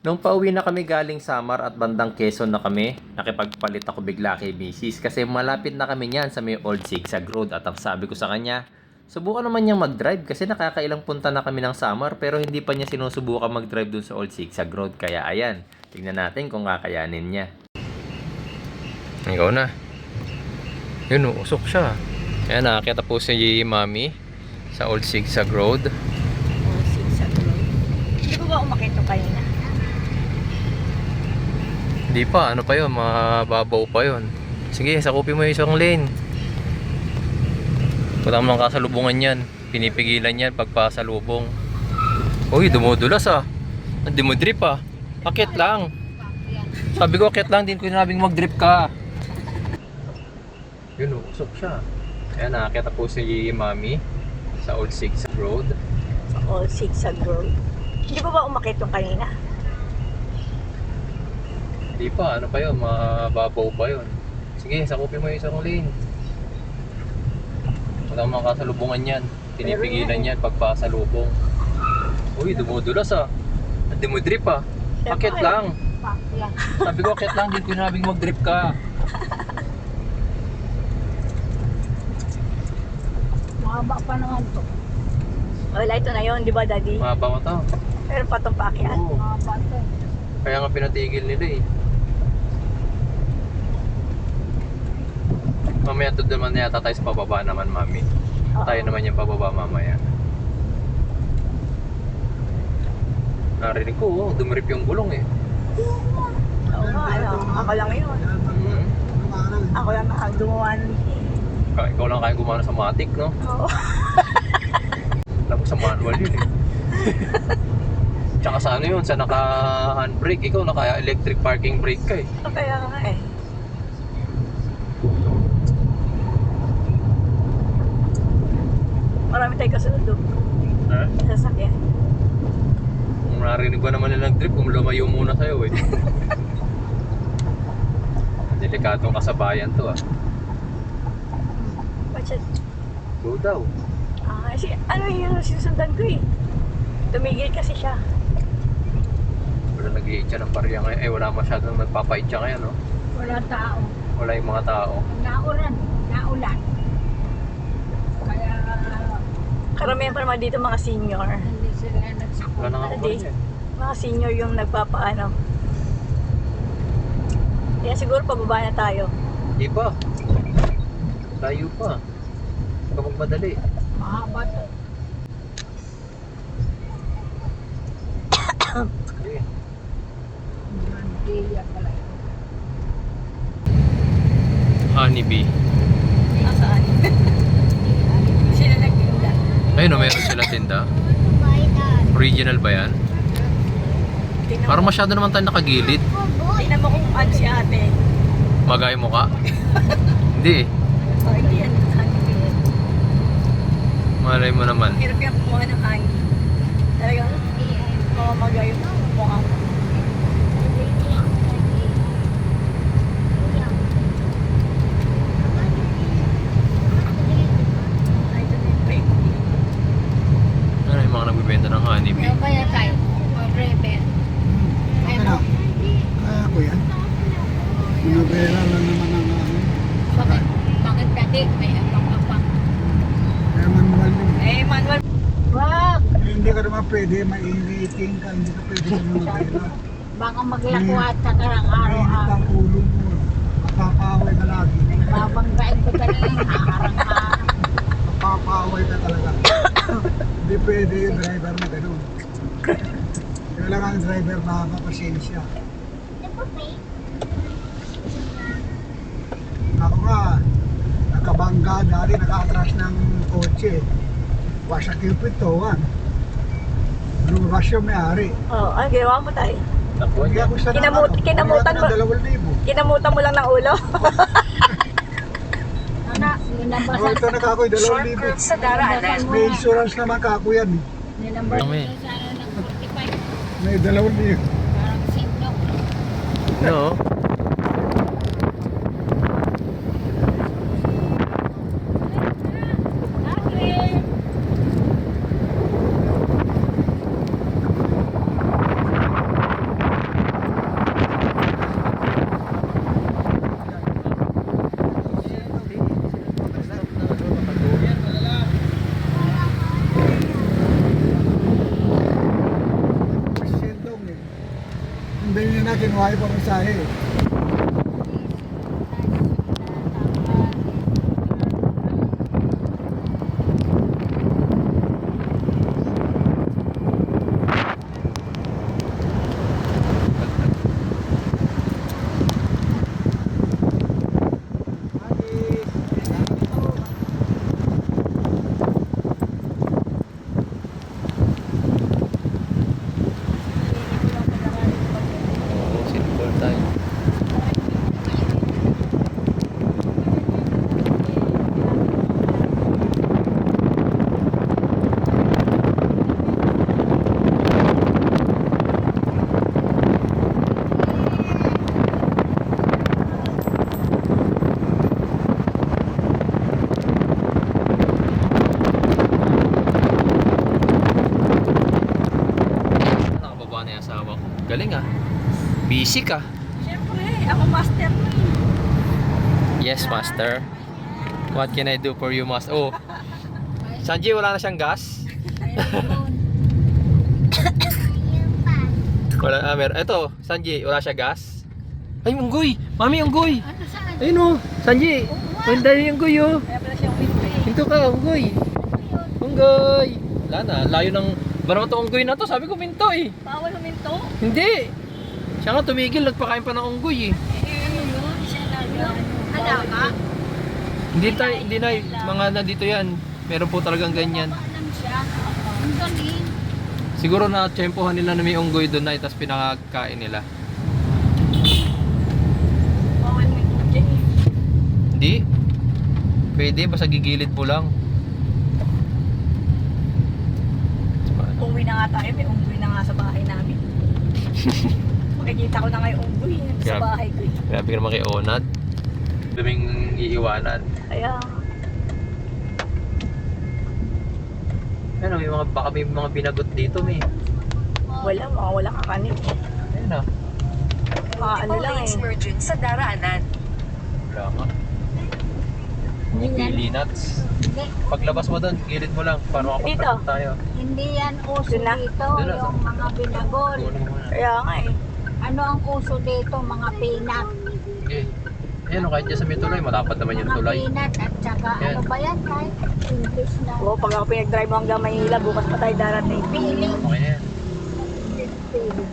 Nung pauwi na kami galing Samar at bandang Quezon na kami, nakipagpalit ako bigla kay Mrs. kasi malapit na kami niyan sa may Old Zigzag Road at ang sabi ko sa kanya, subukan naman niyang mag-drive kasi nakakailang punta na kami ng Samar pero hindi pa niya sinusubukan mag-drive dun sa Old Zigzag Road. Kaya ayan, tingnan natin kung kakayanin niya. Ikaw na. Yun, usok siya. Ayan, nakakita po si Mami sa Old Zigzag Road. Oh, zigzag road. Hindi ko ba umakit to kanina? Hindi pa, ano pa yun, mababaw pa yun. Sige, sakupin mo yung isang lane. Wala mo lang kasalubungan yan. Pinipigilan yan pagpasalubong. Uy, dumudulas ah. Hindi mo drip ah. Akit lang. Sabi ko akit lang, din ko sinabing mag-drip ka. Yun, usok siya. Ayan, nakakita po si Mami sa Old Zigzag Road. Sa all zigzag road. Hindi ko ba umakit to kanina? Hindi pa, ano pa yun, mababaw pa yun. Sige, sakupin mo yung isang lane. Wala mo kasalubungan yan. Pinipigilan yan pagpasalubong. Uy, dumudulas ah. Hindi mo drip ah. Akit lang. Sabi ko akit lang, din ko sinabing mag-drip ka. Mahaba pa naman to. Wala, ito na yun, di ba, Daddy? Mahaba to. Pero patong paakyat. Oo. Mahaba to. Kaya nga pinatigil nila eh. Mamaya to naman yata tayo sa pababa naman, Mami. Oo. Tayo naman yung pababa mamaya. Narinig ko, oh, dumirip yung gulong eh. Oo nga, ano, ako lang yun. Hmm. Ako lang nakagawa nun. Ikaw lang kaya gumana sa matic, no? Oo. Alam ko sa manual yun eh. Tsaka sa ano yun, sa naka-handbrake, ikaw naka-electric parking brake ka eh. Kaya nga eh. Marami tayong kasunod doon. Ha? Sasakyan. Kung narinig ba naman nila nag-trip, kung lumayo muna sa'yo eh. Delikatong kasabayan to ah. Ba't Go daw. ano yung sinusundan ko eh. Tumigil kasi siya. Wala nag-i-hit siya ng barya ngayon. Eh wala masyadong nagpapahit siya ngayon, no? Wala tao. Wala yung mga tao. Naulan. Kaya karamihan pa naman dito mga senior. Hindi sila nagsakot. Wala na nga kumain eh. Mga senior yung nagpapaano. Kaya siguro pababa na tayo. Di pa. Tayo pa. Kapag madali. Mahaba to. Okay. Honeybee. Nasaan? Sila nagtinda. Ayun o, meron sila tinda. Original ba yan? Parang masyado naman tayo nakagilid. Tingnan mo kung ano si ate. Magay mo ka? Hindi eh. Oh, hindi yan. Malay mo naman. Hirap yung kumuha ng hangin. Talagang mamamagay yung mukha mo. Ay, ito na yung break. Ano yung mga nagbibenta ng honeybee? Ano ba yan tayo? Rebel. Ano? Kaya ko yan. Minabera lang naman ang ano. Bakit? Bakit dati may apang-apang? Kaya manual yun. Eh, Manuel. Wag! Eh, hindi ka naman pwede, mainitin ka, hindi ka pwede sa minabera. Baka maglakwat sa karang Mainit araw-araw. ang ulo mo. Mapapaway ka lagi. Babanggain ko talaga yung harang-harang. Mapapaway ka talaga. Hindi pwede yung driver na gano'n. Kailangan ang driver na mapasensya. Ako nga, nakabangga dati, naka-atras ng kotse. Wasa Cupid to, Lumabas yung may-ari. Oo, ano ginawa mo tayo? Nakuha Hindi niya. ako sa Kinamutan mo. 2,000. Kinamutan mo lang ng ulo. Anak, Oh, ito na kakoy, 2,000. sa daraanan. May insurance naman kako yan. Kami. May 2,000. No. binili na kinuha yung pamasahe. Oo, simple tayo. Nakababa na yung asawa ko. Galing ah. Busy ka. Siyempre, ako master mo eh. Yes, master. What can I do for you, master? Oh. Sanji, wala na siyang gas? Wala, eto, Sanji, wala siya gas? Ay, unggoy! Mami, unggoy! Ayun oh, Sanji! Ang dami yung unggoy oh! Kaya pala siyang winter eh. Hinto ka, unggoy! Unggoy! Wala na, layo ng... Ba naman itong unggoy na to? Sabi ko minto eh! Bawal huminto. Hindi! Siya nga tumigil, nagpakain pa ng unggoy eh. Ano yun? Siya nag-alaka. Hindi na, mga nandito yan. Meron po talagang ganyan. Alam siya. Ang galing. Siguro na tsempohan nila na may unggoy doon na tapos pinakakain nila. Bawal huminto dyan eh. Hindi. Pwede, basta gigilid mo lang. Uwi na nga tayo, may unggoy na nga sa bahay namin. Makikita ko na nga yung unggoy sa Grabe. bahay ko eh. Grabe ka naman kay Onad. Daming iiwanan. Kaya, Ano, may mga, baka may mga binagot dito, may. wala, walang kakanin. Ayun ah. Mga ano lang eh. merging sa daraanan. Wala nga. Yung pili nuts. Paglabas mo doon, gilid mo lang. Paano Dito? makapagpalit tayo? Hindi yan uso Doon na? dito, Doon na. yung mga binagol. Kunin mo na. Kaya nga eh. Ano ang uso dito? Mga peanut. Okay. Ayan, kahit dyan sa may tulay, malapad naman yung Mga tulay. peanut at saka Yan. ano ba yan? Kahit English na. Oo, pag ako pinag-drive mo hanggang Maynila, bukas pa tayo darating. Pili. Okay na yan. Pili.